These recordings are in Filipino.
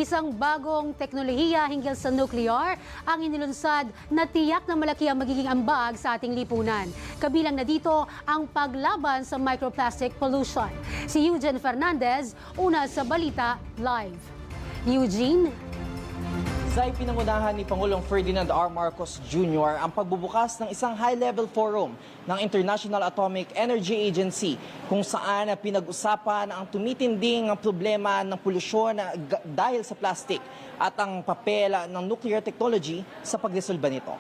Isang bagong teknolohiya hinggil sa nuclear ang inilunsad na tiyak na malaki ang magiging ambag sa ating lipunan. Kabilang na dito ang paglaban sa microplastic pollution. Si Eugene Fernandez, una sa Balita Live. Eugene? Sa pinangunahan ni Pangulong Ferdinand R. Marcos Jr. ang pagbubukas ng isang high-level forum ng International Atomic Energy Agency kung saan pinag-usapan ang tumitinding problema ng polusyon dahil sa plastic at ang papel ng nuclear technology sa pagresolba nito.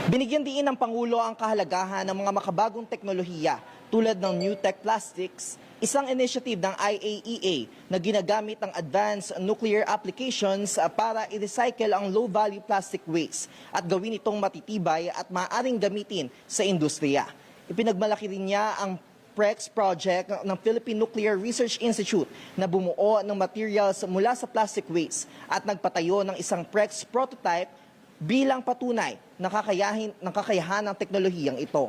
Binigyan din ng Pangulo ang kahalagahan ng mga makabagong teknolohiya tulad ng New Tech Plastics, isang initiative ng IAEA na ginagamit ang advanced nuclear applications para i-recycle ang low-value plastic waste at gawin itong matitibay at maaaring gamitin sa industriya. Ipinagmalaki rin niya ang PREX project ng Philippine Nuclear Research Institute na bumuo ng materials mula sa plastic waste at nagpatayo ng isang PREX prototype bilang patunay ng kakayahan ng teknolohiyang ito.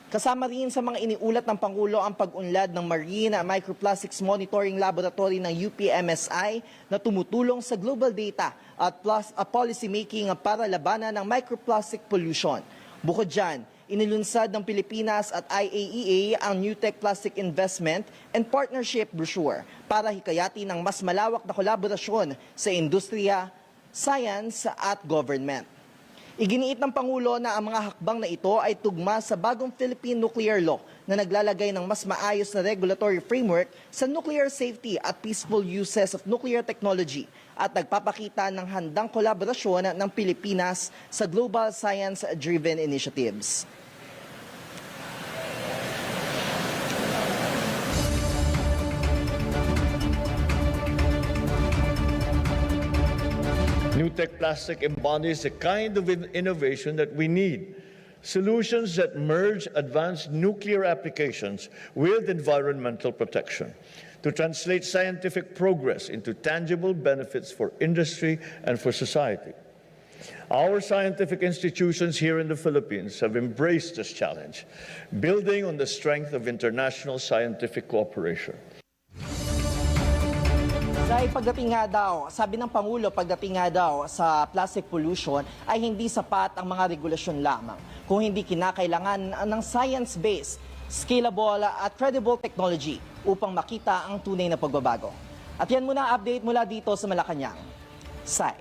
Kasama rin sa mga iniulat ng Pangulo ang pag-unlad ng Marine Microplastics Monitoring Laboratory ng UPMSI na tumutulong sa global data at policy making para labanan ng microplastic pollution. Bukod dyan, inilunsad ng Pilipinas at IAEA ang New Tech Plastic Investment and Partnership Brochure para hikayatin ng mas malawak na kolaborasyon sa industriya, science at government. Iginiit ng Pangulo na ang mga hakbang na ito ay tugma sa bagong Philippine Nuclear Law na naglalagay ng mas maayos na regulatory framework sa nuclear safety at peaceful uses of nuclear technology at nagpapakita ng handang kolaborasyon ng Pilipinas sa global science-driven initiatives. New Tech Plastic embodies the kind of innovation that we need. Solutions that merge advanced nuclear applications with environmental protection to translate scientific progress into tangible benefits for industry and for society. Our scientific institutions here in the Philippines have embraced this challenge, building on the strength of international scientific cooperation. Pagdating nga daw, sabi ng Pangulo, pagdating nga daw sa plastic pollution ay hindi sapat ang mga regulasyon lamang, kung hindi kinakailangan ng science-based, scalable at credible technology upang makita ang tunay na pagbabago. At yan muna update mula dito sa Malacanang. Sai.